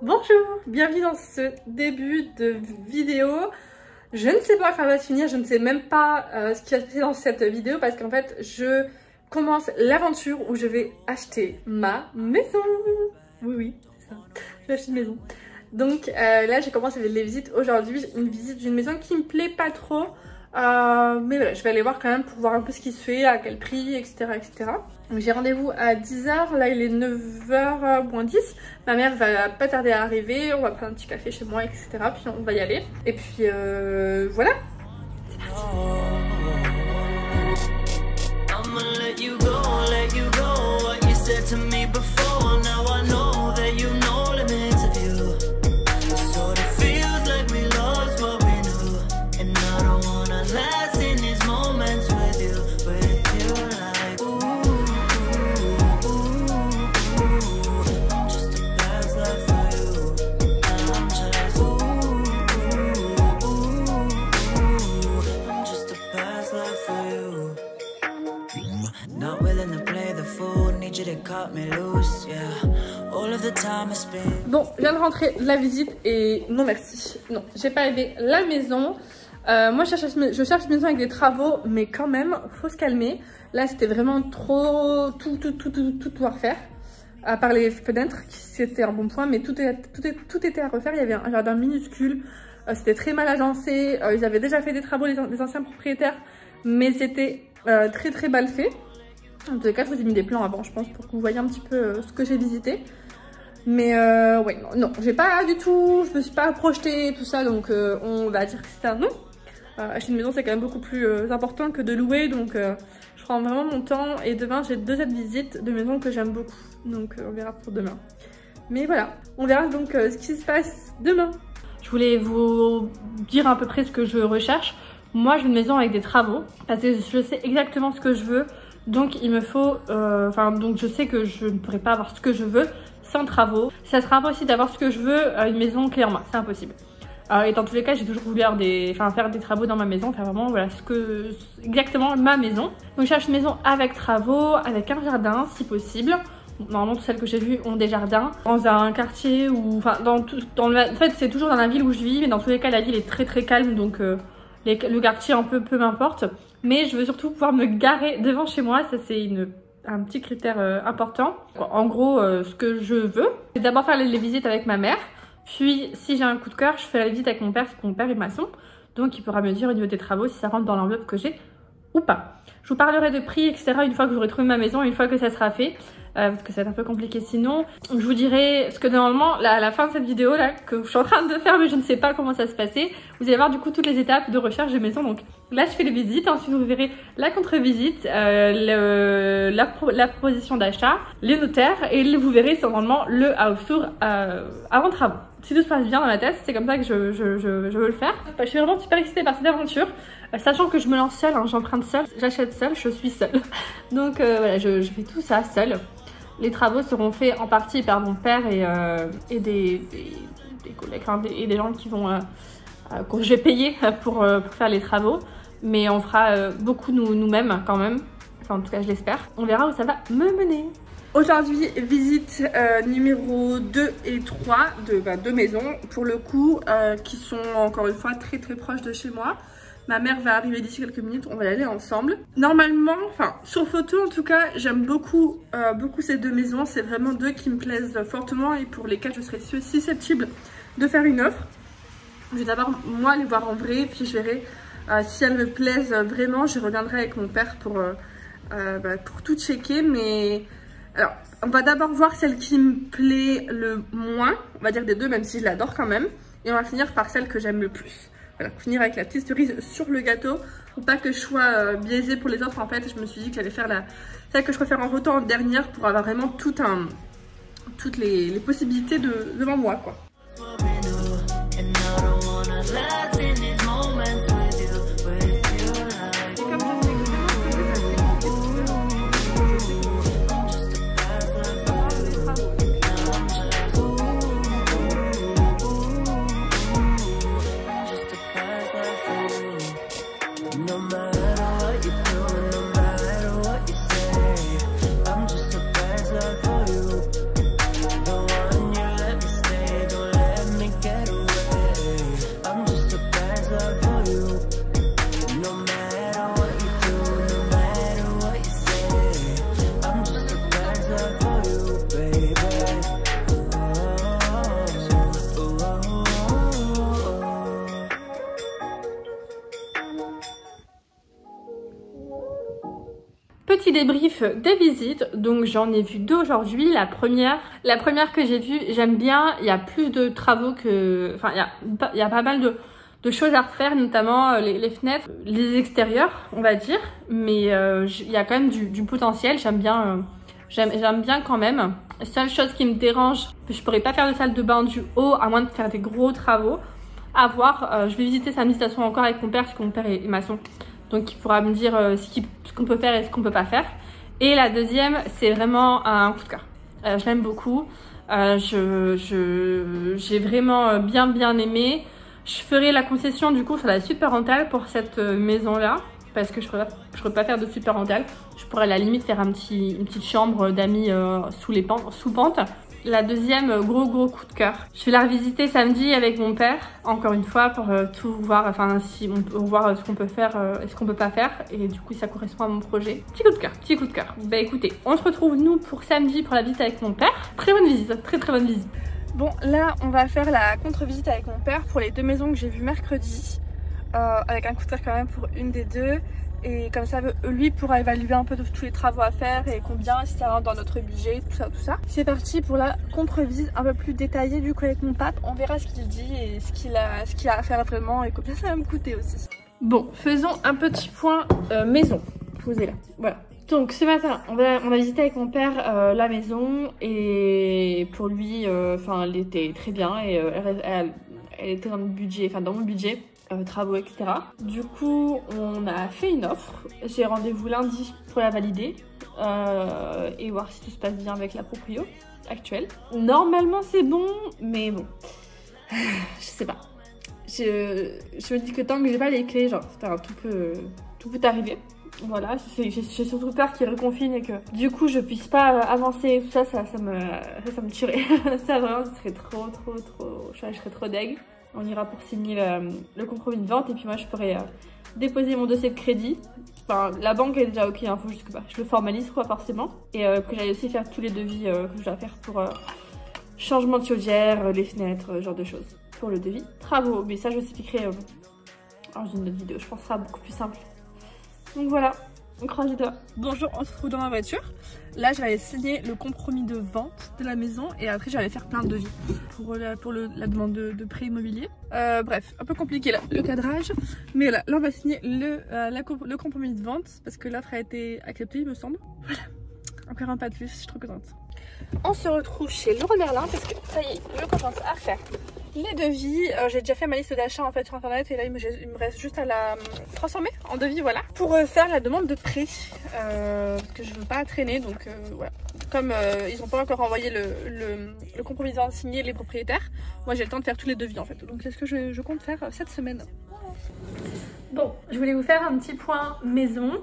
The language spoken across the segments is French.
Bonjour, bienvenue dans ce début de vidéo. Je ne sais pas quand elle va se finir, je ne sais même pas ce qui va se passer dans cette vidéo parce qu'en fait je commence l'aventure où je vais acheter ma maison. Oui, c'est ça, je vais acheter une maison. Donc là j'ai commencé les visites aujourd'hui, une visite d'une maison qui me plaît pas trop. Mais voilà, je vais aller voir quand même pour voir un peu ce qui se fait, à quel prix, etc. etc. J'ai rendez-vous à 10 h, là il est 9 h moins 10. Ma mère va pas tarder à arriver, on va prendre un petit café chez moi, etc. Puis on va y aller. Et puis voilà, c'est parti. Bon, je viens de rentrer de la visite et non merci. Non, j'ai pas aimé la maison. Moi je cherche une maison avec des travaux, mais quand même, faut se calmer. Là c'était vraiment trop tout à refaire. À part les fenêtres, c'était un bon point, mais tout était à refaire. Il y avait un jardin minuscule, c'était très mal agencé. Ils avaient déjà fait des travaux, les anciens propriétaires, mais c'était très mal fait. En tous les cas, je vous ai mis des plans avant, je pense, pour que vous voyez un petit peu ce que j'ai visité. Mais ouais, non, j'ai pas du tout, je me suis pas projetée, tout ça, donc on va dire que c'est un non. Acheter une maison, c'est quand même beaucoup plus important que de louer, donc je prends vraiment mon temps. Et demain, j'ai 2 autres visites de maisons que j'aime beaucoup, donc on verra pour demain. Mais voilà, on verra donc ce qui se passe demain. Je voulais vous dire à peu près ce que je recherche. Moi, je veux une maison avec des travaux, parce que je sais exactement ce que je veux. Donc il me faut, donc je sais que je ne pourrai pas avoir ce que je veux sans travaux. Ça sera impossible d'avoir ce que je veux, une maison clé en main, c'est impossible. Et dans tous les cas, j'ai toujours voulu faire des travaux dans ma maison, faire vraiment voilà exactement ma maison. Donc je cherche une maison avec travaux, avec un jardin si possible. Normalement toutes celles que j'ai vues ont des jardins. Dans un quartier où, en fait c'est toujours dans la ville où je vis, mais dans tous les cas la ville est très calme, donc le quartier un peu m'importe. Mais je veux surtout pouvoir me garer devant chez moi, ça c'est un petit critère important. En gros, ce que je veux, c'est d'abord faire les visites avec ma mère. Puis si j'ai un coup de cœur, je fais la visite avec mon père, parce que mon père est maçon. Donc il pourra me dire au niveau des travaux si ça rentre dans l'enveloppe que j'ai ou pas. Je vous parlerai de prix, etc. une fois que j'aurai trouvé ma maison, une fois que ça sera fait. Parce que ça va être un peu compliqué sinon. Je vous dirai ce que normalement, à la fin de cette vidéo là, que je suis en train de faire, mais je ne sais pas comment ça se passait. Vous allez voir du coup toutes les étapes de recherche de maison. Donc là je fais les visites, ensuite vous verrez la contre-visite, la proposition d'achat, les notaires, et vous verrez normalement le house tour avant travaux. Si tout se passe bien dans ma tête, c'est comme ça que je veux le faire. Je suis vraiment super excitée par cette aventure, sachant que je me lance seule, hein, j'emprunte seule, j'achète seule, je suis seule. Donc voilà, je fais tout ça seule. Les travaux seront faits en partie par mon père et des collègues, et des gens qui vont que je vais payer pour faire les travaux. Mais on fera beaucoup nous-mêmes quand même. Enfin, en tout cas, je l'espère. On verra où ça va me mener. Aujourd'hui, visite numéro 2 et 3 de 2 maisons, pour le coup, qui sont encore une fois très proches de chez moi. Ma mère va arriver d'ici quelques minutes, on va y aller ensemble. Normalement, sur photo en tout cas, j'aime beaucoup ces 2 maisons. C'est vraiment 2 qui me plaisent fortement et pour lesquelles je serais susceptible de faire une offre. Je vais d'abord moi les voir en vrai, puis je verrai si elles me plaisent vraiment. Je reviendrai avec mon père pour tout checker. Mais alors, on va d'abord voir celle qui me plaît le moins, on va dire des 2, même si je l'adore quand même. Et on va finir par celle que j'aime le plus. Voilà, pour finir avec la petite cerise sur le gâteau, pour pas que je sois biaisée pour les offres. En fait, je me suis dit que j'allais faire celle que je préfère en photo en dernière pour avoir vraiment toutes les possibilités devant moi, quoi. I'm just a bad for you. The one you let me stay. débrief des visites. Donc j'en ai vu 2 aujourd'hui. La première que j'ai vue, j'aime bien. Il y a plus de travaux que... Enfin, il y a pas mal de choses à refaire, notamment les fenêtres, les extérieurs, on va dire. Mais il y a quand même du potentiel. J'aime bien quand même. La seule chose qui me dérange, je pourrais pas faire de salle de bain du haut, à moins de faire des gros travaux. À voir. Je vais visiter sa station encore avec mon père, parce que mon père est maçon. Donc il pourra me dire ce qu'on peut faire et ce qu'on peut pas faire. Et la deuxième, c'est vraiment un coup de cœur. Je l'aime beaucoup. J'ai vraiment bien aimé. Je ferai la concession du coup sur la suite parentale pour cette maison-là. Parce que je pourrais pas faire de suite parentale. Je pourrais à la limite faire une petite chambre d'amis sous pente. La deuxième, gros coup de cœur. Je vais la revisiter samedi avec mon père, encore une fois, pour tout voir, enfin si on peut voir ce qu'on peut faire et ce qu'on peut pas faire. Et du coup, ça correspond à mon projet. Petit coup de cœur. Bah écoutez, on se retrouve nous pour samedi pour la visite avec mon père. Très bonne visite, très bonne visite. Bon, là, on va faire la contre-visite avec mon père pour les 2 maisons que j'ai vues mercredi. Avec un coup de cœur quand même pour une des 2. Et comme ça, lui pourra évaluer un peu tous les travaux à faire et combien, si ça rentre dans notre budget, tout ça. C'est parti pour la contre-visite un peu plus détaillée du coup avec mon pape. On verra ce qu'il dit et ce qu'il a à faire vraiment et combien ça va me coûter aussi. Bon, faisons un petit point maison. Posez là. Voilà. Donc ce matin, on va visiter avec mon père la maison et pour lui, elle était très bien et elle était dans le budget, dans mon budget. Travaux, etc. Du coup, on a fait une offre. J'ai rendez-vous lundi pour la valider et voir si tout se passe bien avec la proprio actuelle. Normalement, c'est bon, mais bon, je sais pas. Je me dis que tant que j'ai pas les clés, genre, tout peut arriver. Voilà, j'ai surtout peur qu'il reconfine et que du coup je puisse pas avancer. Tout ça, ça me tuerait. Ça vraiment, ce serait trop. Je serais trop deg. On ira pour signer le compromis de vente et puis moi je pourrais déposer mon dossier de crédit. Enfin, la banque est déjà ok, faut juste que je le formalise quoi forcément. Et que j'aille aussi faire tous les devis que je dois faire pour changement de chaudière, les fenêtres, ce genre de choses. Pour le devis. Travaux, mais ça je vous expliquerai dans une autre vidéo, je pense que ce sera beaucoup plus simple. Donc voilà, on croise les doigts. Bonjour, on se retrouve dans ma voiture. Là, je vais aller signer le compromis de vente de la maison et après, je vais aller faire plein de devis pour la demande de prêt immobilier. Bref, un peu compliqué là, le cadrage. Mais là, on va signer le compromis de vente parce que l'offre a été acceptée, il me semble. Voilà, encore un pas de plus, je suis trop contente. On se retrouve chez Leroy Merlin parce que ça y est, je commence à refaire les devis. J'ai déjà fait ma liste d'achat en fait sur internet et là il me reste juste à la transformer en devis, voilà, pour faire la demande de prêt parce que je veux pas traîner, donc voilà. Comme ils n'ont pas encore envoyé le compromis de vente signé les propriétaires, moi j'ai le temps de faire tous les devis en fait, donc c'est ce que je compte faire cette semaine. Bon, je voulais vous faire un petit point maison.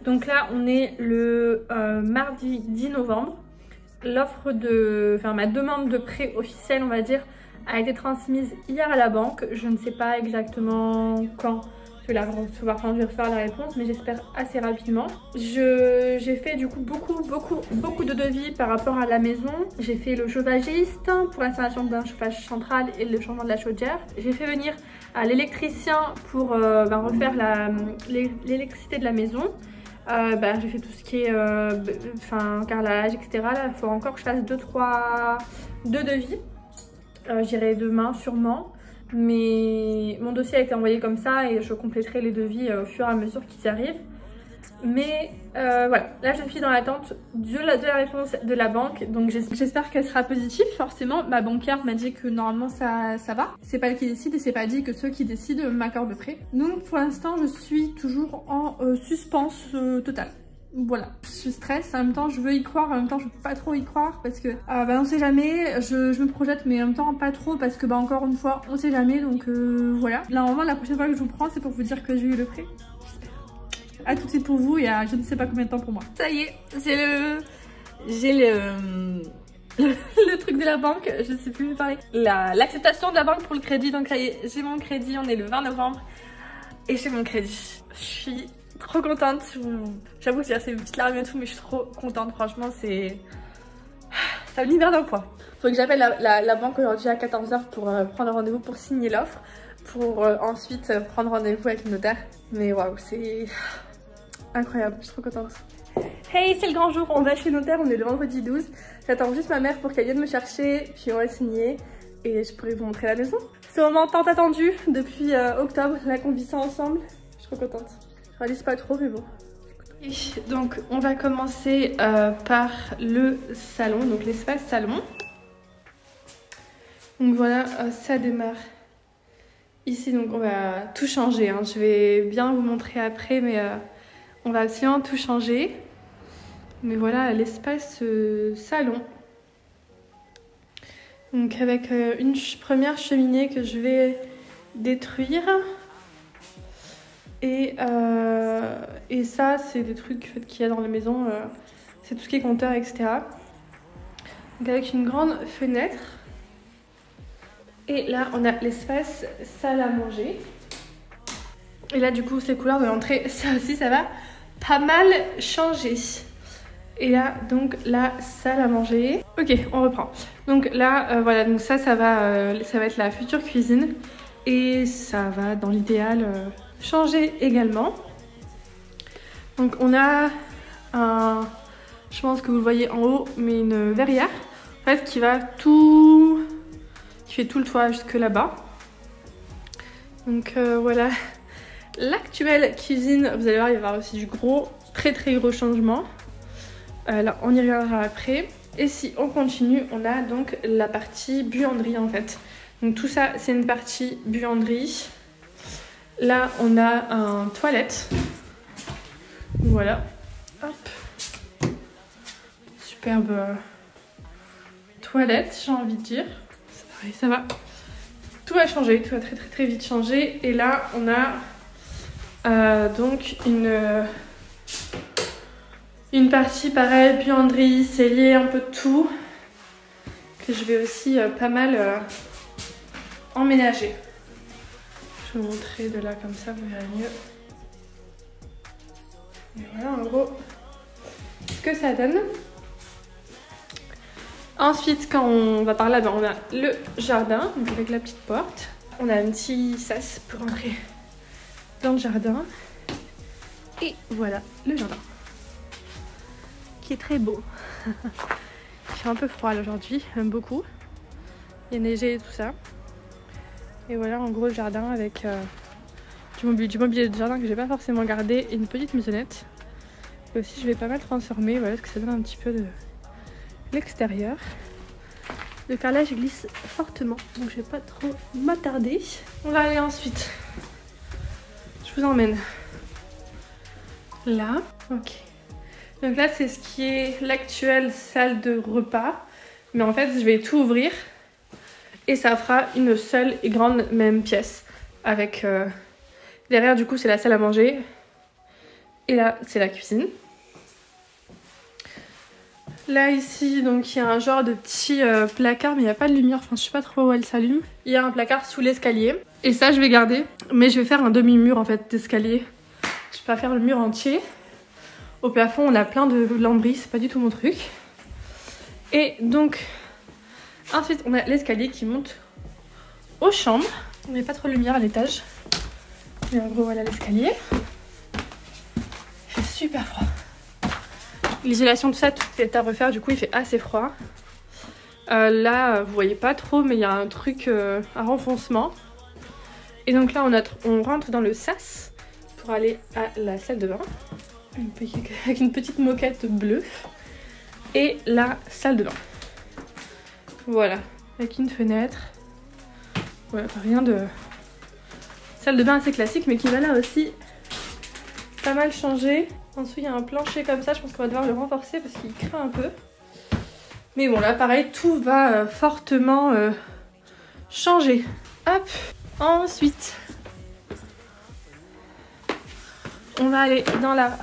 Donc là on est le mardi 10 novembre. L'offre ma demande de prêt officielle, on va dire, a été transmise hier à la banque. Je ne sais pas exactement quand je vais la recevoir, quand je vais refaire la réponse, mais j'espère assez rapidement. J'ai fait du coup beaucoup de devis par rapport à la maison. J'ai fait le chauffagiste pour l'installation d'un chauffage central et le changement de la chaudière. J'ai fait venir l'électricien pour refaire l'électricité de la maison. J'ai fait tout ce qui est carrelage, etc. Là, il faut encore que je fasse 2 devis. J'irai demain sûrement, mais mon dossier a été envoyé comme ça et je compléterai les devis au fur et à mesure qu'ils arrivent. Mais voilà, là je suis dans l'attente de la réponse de la banque, donc j'espère qu'elle sera positive. Forcément, ma banquière m'a dit que normalement ça va. C'est pas elle qui décide et c'est pas dit que ceux qui décident m'accordent le prêt. Donc pour l'instant je suis toujours en suspense totale. Voilà, je stresse, en même temps je veux y croire, en même temps je peux pas trop y croire parce que on sait jamais, je me projette mais en même temps pas trop parce que encore une fois on sait jamais, donc voilà. Là normalement la prochaine fois que je vous prends c'est pour vous dire que j'ai eu le prêt. À tout de suite pour vous et à je ne sais pas combien de temps pour moi. Ça y est, j'ai le truc de la banque, je sais plus parler. L'acceptation de la banque pour le crédit, donc ça y est, j'ai mon crédit, on est le 20 novembre et j'ai mon crédit. Je suis trop contente, j'avoue que c'est une petite larme et tout, mais je suis trop contente, franchement ça me libère d'un poids. Faut que j'appelle la banque aujourd'hui à 14 h pour prendre rendez-vous pour signer l'offre, pour ensuite prendre rendez-vous avec le notaire. Mais waouh, c'est incroyable, je suis trop contente. Hey, c'est le grand jour, on va chez notaire, on est le vendredi 12. J'attends juste ma mère pour qu'elle vienne me chercher, puis on va signer et je pourrai vous montrer la maison. Ce moment tant attendu depuis octobre, là qu'on vit ça ensemble, je suis trop contente. Je réalise pas trop mais bon. Et donc on va commencer par le salon, donc l'espace salon. Donc voilà, ça démarre ici, donc on va tout changer, hein. Je vais bien vous montrer après mais on va absolument tout changer. Mais voilà l'espace salon. Donc avec une première cheminée que je vais détruire. Et ça c'est des trucs qu'il y a dans la maison. C'est tout ce qui est compteur, etc. Donc avec une grande fenêtre. Et là on a l'espace salle à manger. Et là du coup ces couleurs de l'entrée, ça aussi ça va pas mal changer. Et là, donc la salle à manger. Ok, on reprend. Donc là, voilà, donc ça va être la future cuisine. Et ça va, dans l'idéal, changer également. Donc on a je pense que vous le voyez en haut, mais une verrière. En fait, qui fait tout le toit jusque là-bas. Donc voilà, l'actuelle cuisine. Vous allez voir, il va y avoir aussi du gros, très gros changement. Là on y reviendra après. Et si on continue, on a donc la partie buanderie en fait. Donc tout ça c'est une partie buanderie. Là on a un toilette. Voilà. Hop. Superbe toilette, j'ai envie de dire. C'est pareil, ça va. Tout va changer, tout va très vite changer. Et là on a donc une partie pareil, buanderie, cellier, un peu de tout, que je vais aussi pas mal emménager. Je vais vous montrer de là comme ça, vous verrez mieux. Et voilà en gros ce que ça donne. Ensuite quand on va par là, on a le jardin, donc avec la petite porte. On a un petit sas pour entrer dans le jardin. Et voilà le jardin. Qui est très beau. Il fait un peu froid aujourd'hui, même beaucoup. Il y a neigé et tout ça. Et voilà en gros le jardin avec du mobilier de jardin que j'ai pas forcément gardé et une petite maisonnette. Et aussi je vais pas mal transformer, voilà ce que ça donne un petit peu de l'extérieur. Le carrelage glisse fortement, donc je vais pas trop m'attarder. On va aller ensuite. Je vous emmène là. Ok. Donc là c'est ce qui est l'actuelle salle de repas. Mais en fait je vais tout ouvrir. Et ça fera une seule et grande même pièce. Avec derrière du coup c'est la salle à manger. Et là c'est la cuisine. Là ici donc il y a un genre de petit placard mais il n'y a pas de lumière. Enfin je sais pas trop où elle s'allume. Il y a un placard sous l'escalier. Et ça je vais garder. Mais je vais faire un demi-mur en fait d'escalier. Je vais pas faire le mur entier. Au plafond, on a plein de lambris, c'est pas du tout mon truc. Et donc, ensuite, on a l'escalier qui monte aux chambres. On met pas trop de lumière à l'étage. Mais en gros, voilà l'escalier. Il fait super froid. L'isolation, tout ça, tout est à refaire. Du coup, il fait assez froid. Là, vous voyez pas trop, mais il y a un truc, un renfoncement. Et donc là, on rentre dans le sas pour aller à la salle de bain. Avec une petite moquette bleue. Et la salle de bain. Voilà. Avec une fenêtre. Voilà, rien de... Salle de bain assez classique, mais qui va là aussi pas mal changer. En dessous, il y a un plancher comme ça. Je pense qu'on va devoir le renforcer parce qu'il craint un peu. Mais bon, là, pareil, tout va fortement changer. Hop. Ensuite, on va aller dans la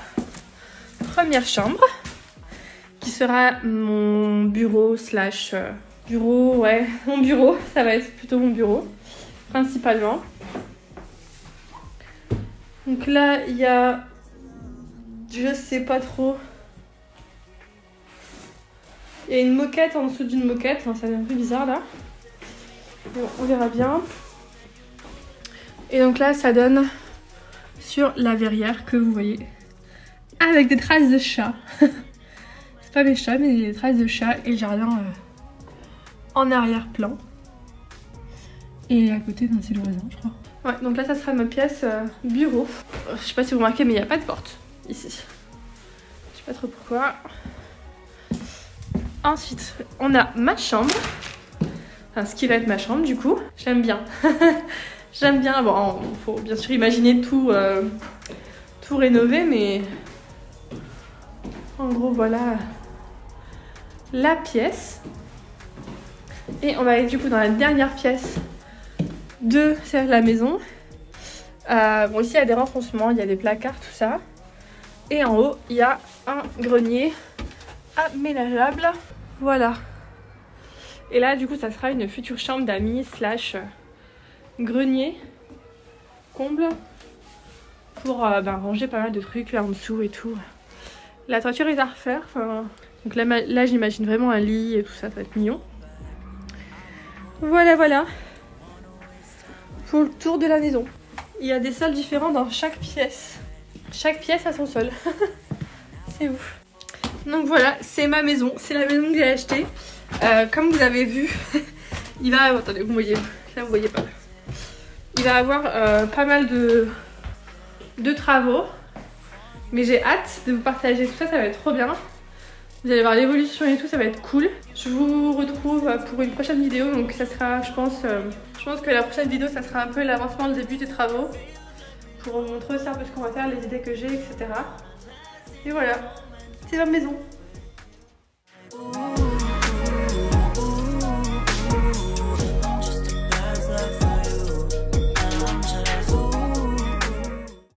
première chambre qui sera mon bureau slash bureau, ouais, mon bureau, ça va être plutôt mon bureau principalement. Donc là il y a, je sais pas trop, il y a une moquette en dessous d'une moquette, enfin, ça fait un peu bizarre là, bon, on verra bien. Et donc là ça donne sur la verrière que vous voyez avec des traces de chat. C'est pas mes chats, mais des traces de chat et le jardin en arrière-plan. Et à côté, c'est le voisin, je crois. Ouais, donc là, ça sera ma pièce bureau. Je sais pas si vous remarquez, mais il n'y a pas de porte ici. Je sais pas trop pourquoi. Ensuite, on a ma chambre. Enfin, ce qui va être ma chambre, du coup. J'aime bien. J'aime bien. Bon, il faut bien sûr imaginer tout rénover, mais en gros, voilà la pièce. Et on va aller du coup dans la dernière pièce de la maison. Bon, ici il y a des renfoncements, il y a des placards, tout ça. Et en haut, il y a un grenier aménageable. Voilà. Et là, du coup, ça sera une future chambre d'amis / grenier comble pour ranger pas mal de trucs là en dessous et tout. La toiture est à refaire. Donc là j'imagine vraiment un lit et tout ça, ça va être mignon. Voilà, voilà. Pour le tour de la maison. Il y a des sols différents dans chaque pièce. Chaque pièce a son sol. C'est ouf. Donc voilà, c'est ma maison. C'est la maison que j'ai achetée. Comme vous avez vu, il va... Attendez, vous voyez. Là, vous voyez pas. Il va avoir pas mal de travaux. Mais j'ai hâte de vous partager tout ça. Ça va être trop bien. Vous allez voir l'évolution et tout, ça va être cool. Je vous retrouve pour une prochaine vidéo. Donc ça sera, je pense que la prochaine vidéo, ça sera un peu l'avancement, le début des travaux. Pour vous montrer aussi un peu ce qu'on va faire, les idées que j'ai, etc. Et voilà, c'est ma maison.